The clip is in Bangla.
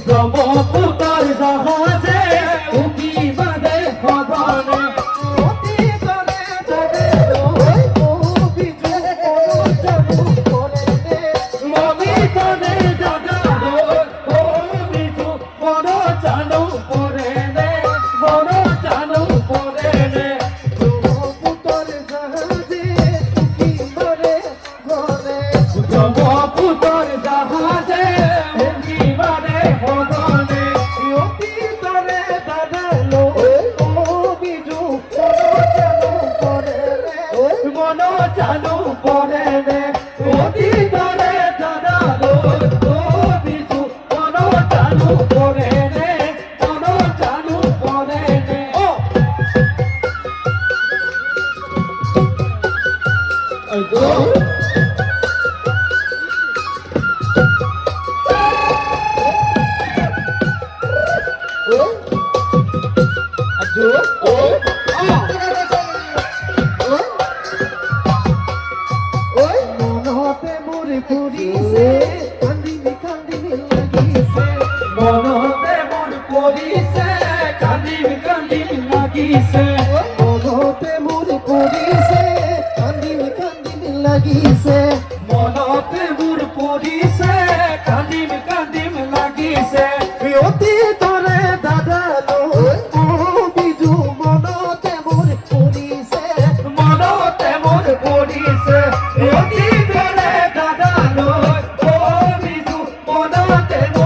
ব্রহ্মপুত্র জাহাজে উঠি বাদে ভবনে চালু করে রে অতি করে দাদা লো বিজু কোন চালু করে রে কোন চালু করে রে ও এই তো আজু ও পুরিছে কান্দিনি কান্দিনি লাগিছে মনতে মন পুরিছে কান্দিনি কান্দিনি লাগিছে মনতে মন পুরিছে কান্দিনি কান্দিনি লাগিছে মনতে মন পুরিছে কান্দিনি কান্দিনি লাগিছে অতি তরে দাদা লো ও বিজু মনতে মন পুরিছে মনতে মন পুরিছে অতি te